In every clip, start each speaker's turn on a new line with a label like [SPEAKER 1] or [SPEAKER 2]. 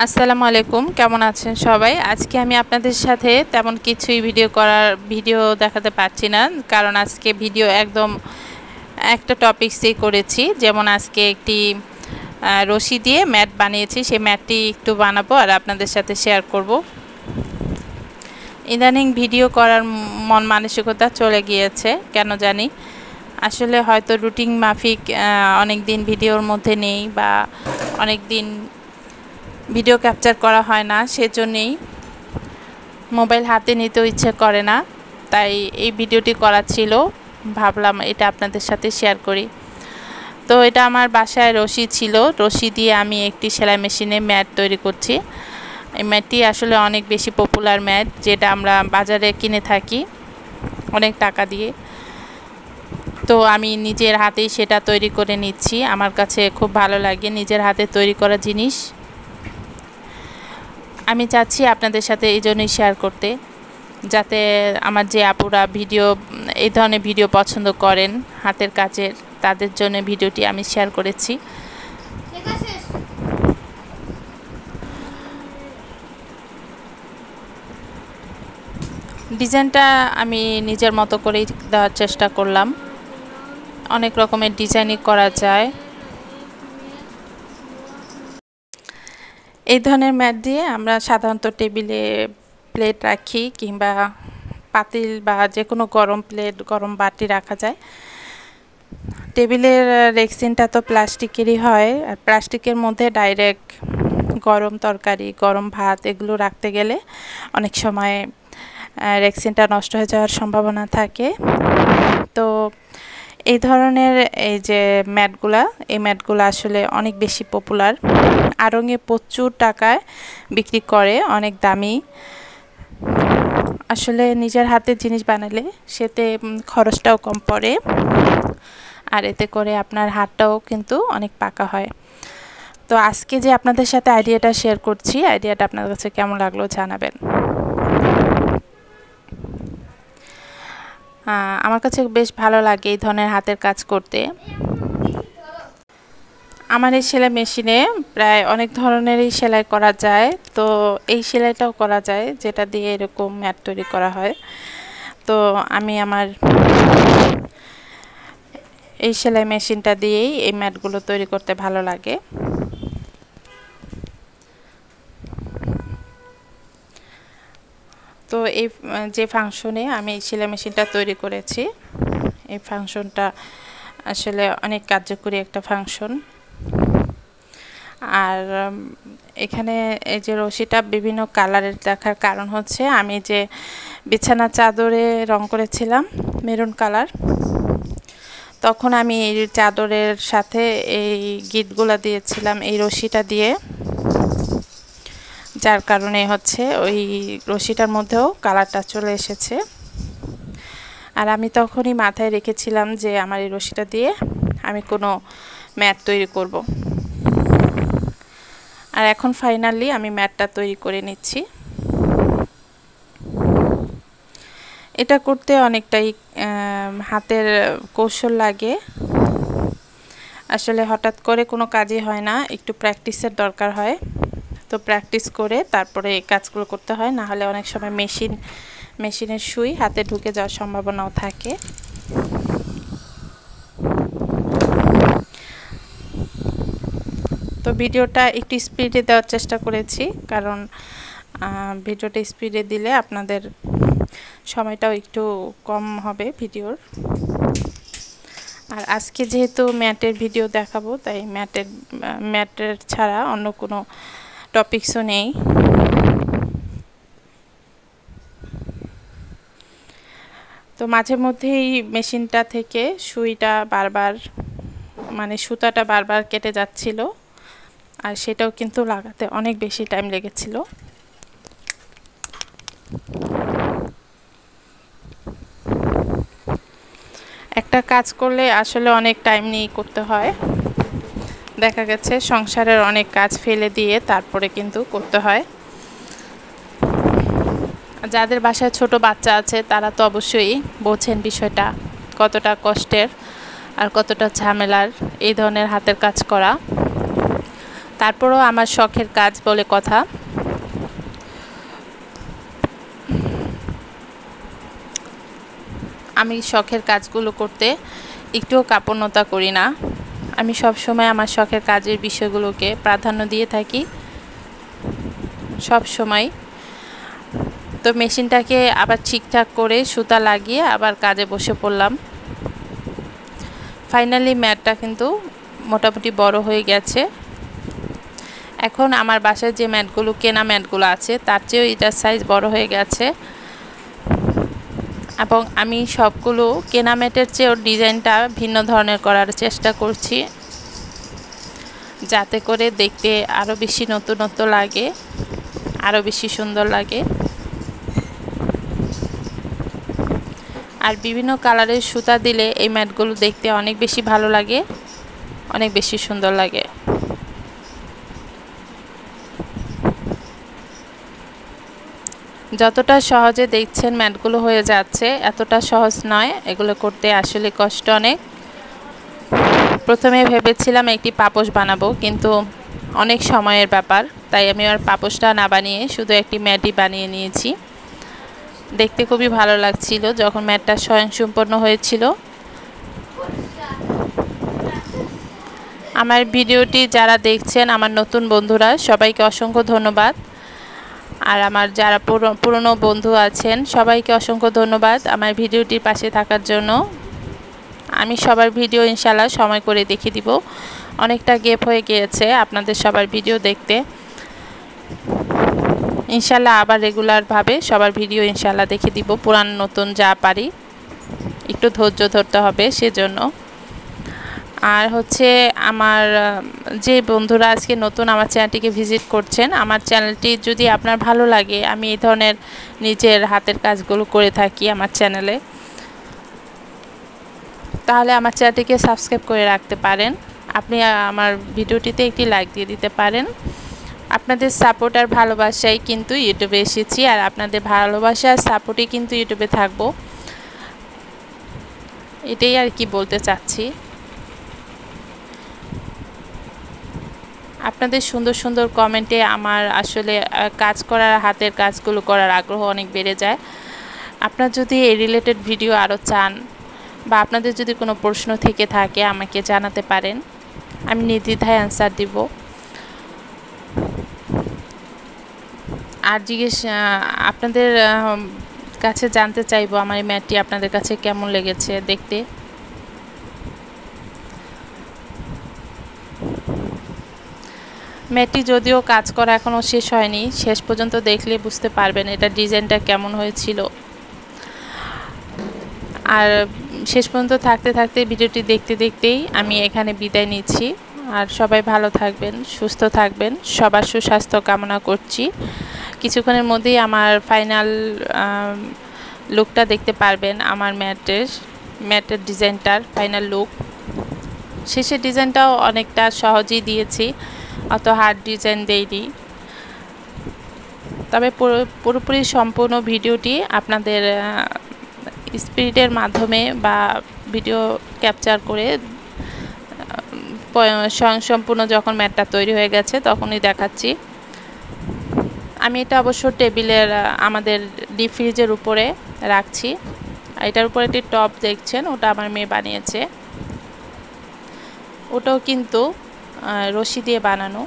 [SPEAKER 1] আসসালামু আলাইকুম, কেমন আছেন সবাই? আজকে আমি আপনাদের সাথে তেমন কিছুই ভিডিও দেখাতে পারছি না, কারণ আজকে ভিডিও একদম একটা টপিকসেই করেছি। যেমন আজকে একটি রশি দিয়ে ম্যাট বানিয়েছি, সেই ম্যাটটি একটু বানাবো আর আপনাদের সাথে শেয়ার করব। ইদানিং ভিডিও করার মন মানসিকতা চলে গিয়েছে কেন জানি। আসলে হয়তো রুটিন মাফিক অনেক দিন ভিডিওর মধ্যে নেই বা অনেক দিন ভিডিও ক্যাপচার করা হয় না, সেজন্যই মোবাইল হাতে নিতেও ইচ্ছে করে না। তাই এই ভিডিওটি করা ছিল, ভাবলাম এটা আপনাদের সাথে শেয়ার করি। তো এটা আমার বাসায় রশি ছিল, রশি দিয়ে আমি একটি সেলাই মেশিনে ম্যাট তৈরি করছি। এই ম্যাটটি আসলে অনেক বেশি পপুলার ম্যাট, যেটা আমরা বাজারে কিনে থাকি অনেক টাকা দিয়ে। তো আমি নিজের হাতেই সেটা তৈরি করে নিচ্ছি। আমার কাছে খুব ভালো লাগে নিজের হাতে তৈরি করা জিনিস। আমি চাচ্ছি আপনাদের সাথে এই জন্যই শেয়ার করতে, যাতে আমার যে আপুরা এই ধরনের ভিডিও পছন্দ করেন হাতের কাজের, তাদের জন্য ভিডিওটি আমি শেয়ার করেছি। ডিজাইনটা আমি নিজের মতো করেই দেওয়ার চেষ্টা করলাম। অনেক রকমের ডিজাইনই করা যায়। এই ধরনের ম্যাট দিয়ে আমরা সাধারণত টেবিলে প্লেট রাখি, কিংবা পাতিল বা যে কোনো গরম প্লেট, গরম বাটি রাখা যায়। টেবিলের রেক্সিনটা তো প্লাস্টিকেরই হয়, আর প্লাস্টিকের মধ্যে ডাইরেক্ট গরম তরকারি, গরম ভাত এগুলো রাখতে গেলে অনেক সময় রেক্সিনটা নষ্ট হয়ে যাওয়ার সম্ভাবনা থাকে। তো এই ধরনের এই যে এই ম্যাটগুলো আসলে অনেক বেশি পপুলার। আড়ংয়ে প্রচুর টাকায় বিক্রি করে, অনেক দামি। আসলে নিজের হাতে জিনিস বানালে সেতে খরচটাও কম পড়ে, আর এতে করে আপনার হাতটাও কিন্তু অনেক পাকা হয়। তো আজকে যে আপনাদের সাথে আইডিয়াটা শেয়ার করছি, আইডিয়াটা আপনার কাছে কেমন লাগলো জানাবেন। আমার কাছে বেশ ভালো লাগে এই ধরনের হাতের কাজ করতে। আমার এই সেলাই মেশিনে প্রায় অনেক ধরনেরই সেলাই করা যায়। তো এই সেলাইটাও করা যায়, যেটা দিয়ে এরকম ম্যাট তৈরি করা হয়। তো আমি আমার এই সেলাই মেশিনটা দিয়েই এই ম্যাটগুলো তৈরি করতে ভালো লাগে। তো এই যে ফাংশনে আমি এই সেলাই মেশিনটা তৈরি করেছি, এই ফাংশনটা আসলে অনেক কার্যকরী একটা ফাংশন। আর এখানে এই যে রশিটা বিভিন্ন কালারের দেখার কারণ হচ্ছে, আমি যে বিছানা চাদরে রং করেছিলাম মেরুন কালার, তখন আমি এই চাদরের সাথে এই গিঁটগুলা দিয়েছিলাম এই রশিটা দিয়ে, যার কারণে হচ্ছে ওই রশিটার মধ্যেও কালারটা চলে এসেছে। আর আমি তখনই মাথায় রেখেছিলাম যে আমার এই রশিটা দিয়ে আমি কোনো ম্যাট তৈরি করব। আর এখন ফাইনালি আমি ম্যাটটা তৈরি করে নিচ্ছি। এটা করতে অনেকটাই হাতের কৌশল লাগে। আসলে হঠাৎ করে কোনো কাজই হয় না, একটু প্র্যাকটিসের দরকার হয়। তো প্র্যাকটিস করে তারপরে এই কাজগুলো করতে হয়, না হলে অনেক সময় মেশিনের সুই হাতে ঢুকে যাওয়ার সম্ভাবনাও থাকে। তো ভিডিওটা একটু স্পিডে দেওয়ার চেষ্টা করেছি, কারণ ভিডিওটা স্পিডে দিলে আপনাদের সময়টাও একটু কম হবে ভিডিওর। আর আজকে যেহেতু ম্যাটের ভিডিও দেখাবো, তাই ম্যাটের ছাড়া অন্য কোনো টপিকসও নেই। তো মাঝে মধ্যেই মেশিনটা থেকে সুতাটা বারবার কেটে যাচ্ছিল, আর সেটাও কিন্তু লাগাতে অনেক বেশি টাইম লেগেছিল। একটা কাজ করলে আসলে অনেক টাইম নিয়ে করতে হয়। দেখা গেছে সংসারের অনেক কাজ ফেলে দিয়ে তারপরে কিন্তু করতে হয়। যাদের বাসায় ছোট বাচ্চা আছে তারা তো অবশ্যই বোঝেন বিষয়টা কতটা কষ্টের আর কতটা ঝামেলার এই ধরনের হাতের কাজ করা। তারপরও আমার শখের কাজ বলে কথা। আমি শখের কাজগুলো করতে একটুও কার্পণ্যতা করি না। আমি সব সময় আমার শখের কাজের বিষয়গুলোকে প্রাধান্য দিয়ে থাকি সব সময়। তো মেশিনটাকে আবার ঠিকঠাক করে সুতা লাগিয়ে আবার কাজে বসে পড়লাম। ফাইনালি ম্যাটটা কিন্তু মোটামুটি বড় হয়ে গেছে। এখন আমার বাসায় যে ম্যাটগুলো কেনা ম্যাটগুলো আছে তার চেয়েও এটার সাইজ বড় হয়ে গেছে, এবং আমি সবগুলো কেনা ম্যাটের চেয়েও ডিজাইনটা ভিন্ন ধরনের করার চেষ্টা করছি, যাতে করে দেখতে আরও বেশি নতুনত্ব লাগে, আরও বেশি সুন্দর লাগে। আর বিভিন্ন কালারের সুতা দিলে এই ম্যাটগুলো দেখতে অনেক বেশি ভালো লাগে, অনেক বেশি সুন্দর লাগে। যতটা সহজে দেখছেন ম্যাটগুলো হয়ে যাচ্ছে, এতটা সহজ নয়, এগুলো করতে আসলে কষ্ট অনেক। প্রথমে ভেবেছিলাম একটি পাপোশ বানাবো, কিন্তু অনেক সময়ের ব্যাপার, তাই আমি আর পাপোশটা না বানিয়ে শুধু একটি ম্যাটই বানিয়ে নিয়েছি। দেখতে খুবই ভালো লাগছিল যখন ম্যাটটা স্বয়ংসম্পূর্ণ হয়েছিল। আমার ভিডিওটি যারা দেখছেন, আমার নতুন বন্ধুরা, সবাইকে অসংখ্য ধন্যবাদ। আর আমার যারা পুরনো বন্ধু আছেন সবাইকে অসংখ্য ধন্যবাদ আমার ভিডিওটির পাশে থাকার জন্য। আমি সবার ভিডিও ইনশাআল্লাহ সময় করে দেখিয়ে দিব। অনেকটা গ্যাপ হয়ে গিয়েছে আপনাদের সবার ভিডিও দেখতে। ইনশাআল্লাহ আবার রেগুলারভাবে সবার ভিডিও ইনশাআল্লাহ দেখিয়ে দিব, পুরান নতুন যা পারি। একটু ধৈর্য ধরতে হবে সেজন্য। আর হচ্ছে আমার যে বন্ধুরা আজকে নতুন আমার চ্যানেলটিকে ভিজিট করছেন, আমার চ্যানেলটি যদি আপনার ভালো লাগে, আমি এই ধরনের নিজের হাতের কাজগুলো করে থাকি আমার চ্যানেলে, তাহলে আমার চ্যানেলটিকে সাবস্ক্রাইব করে রাখতে পারেন। আপনি আমার ভিডিওটিতে একটি লাইক দিয়ে দিতে পারেন। আপনাদের সাপোর্ট আর ভালোবাসায় কিন্তু ইউটিউবে এসেছি, আর আপনাদের ভালোবাসা আর সাপোর্টে কিন্তু ইউটিউবে থাকবো, এটাই আর কি বলতে চাচ্ছি। আপনাদের সুন্দর সুন্দর কমেন্টে আমার আসলে কাজ করার, হাতের কাজগুলো করার আগ্রহ অনেক বেড়ে যায়। আপনারা যদি এই রিলেটেড ভিডিও আরও চান, বা আপনাদের যদি কোনো প্রশ্ন থেকে থাকে আমাকে জানাতে পারেন, আমি নির্দ্বিধায় অ্যান্সার দিব। আর আপনাদের কাছে জানতে চাইবো আমার এই ম্যাটটি আপনাদের কাছে কেমন লেগেছে দেখতে। ম্যাটটি যদিও কাজ করা এখনও শেষ হয়নি, শেষ পর্যন্ত দেখলে বুঝতে পারবেন এটা ডিজাইনটা কেমন হয়েছিল। আর শেষ পর্যন্ত থাকতে থাকতে ভিডিওটি দেখতে দেখতেই আমি এখানে বিদায় নিচ্ছি। আর সবাই ভালো থাকবেন, সুস্থ থাকবেন, সবার সুস্বাস্থ্য কামনা করছি। কিছুক্ষণের মধ্যেই আমার ফাইনাল লুকটা দেখতে পারবেন, আমার ম্যাটের ডিজাইনটার ফাইনাল লুক। শেষের ডিজাইনটাও অনেকটা সহজেই দিয়েছি, অত হার্ড ডিজাইন দেইনি। তবে পুরোপুরি সম্পূর্ণ ভিডিওটি আপনাদের স্পিডের মাধ্যমে বা ভিডিও ক্যাপচার করে স্বয়ংসম্পূর্ণ যখন ম্যাটটা তৈরি হয়ে গেছে তখনই দেখাচ্ছি। আমি এটা অবশ্য টেবিলের আমাদের ডিপ ফ্রিজের উপরে রাখছি। এটার উপরে একটি টপ দেখছেন, ওটা আমার মেয়ে বানিয়েছে, ওটাও কিন্তু রশি দিয়ে বানানো।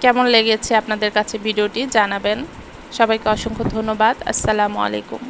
[SPEAKER 1] কেমন লেগেছে আপনাদের কাছে ভিডিওটি জানাবেন। সবাইকে অসংখ্য ধন্যবাদ। আসসালামু আলাইকুম।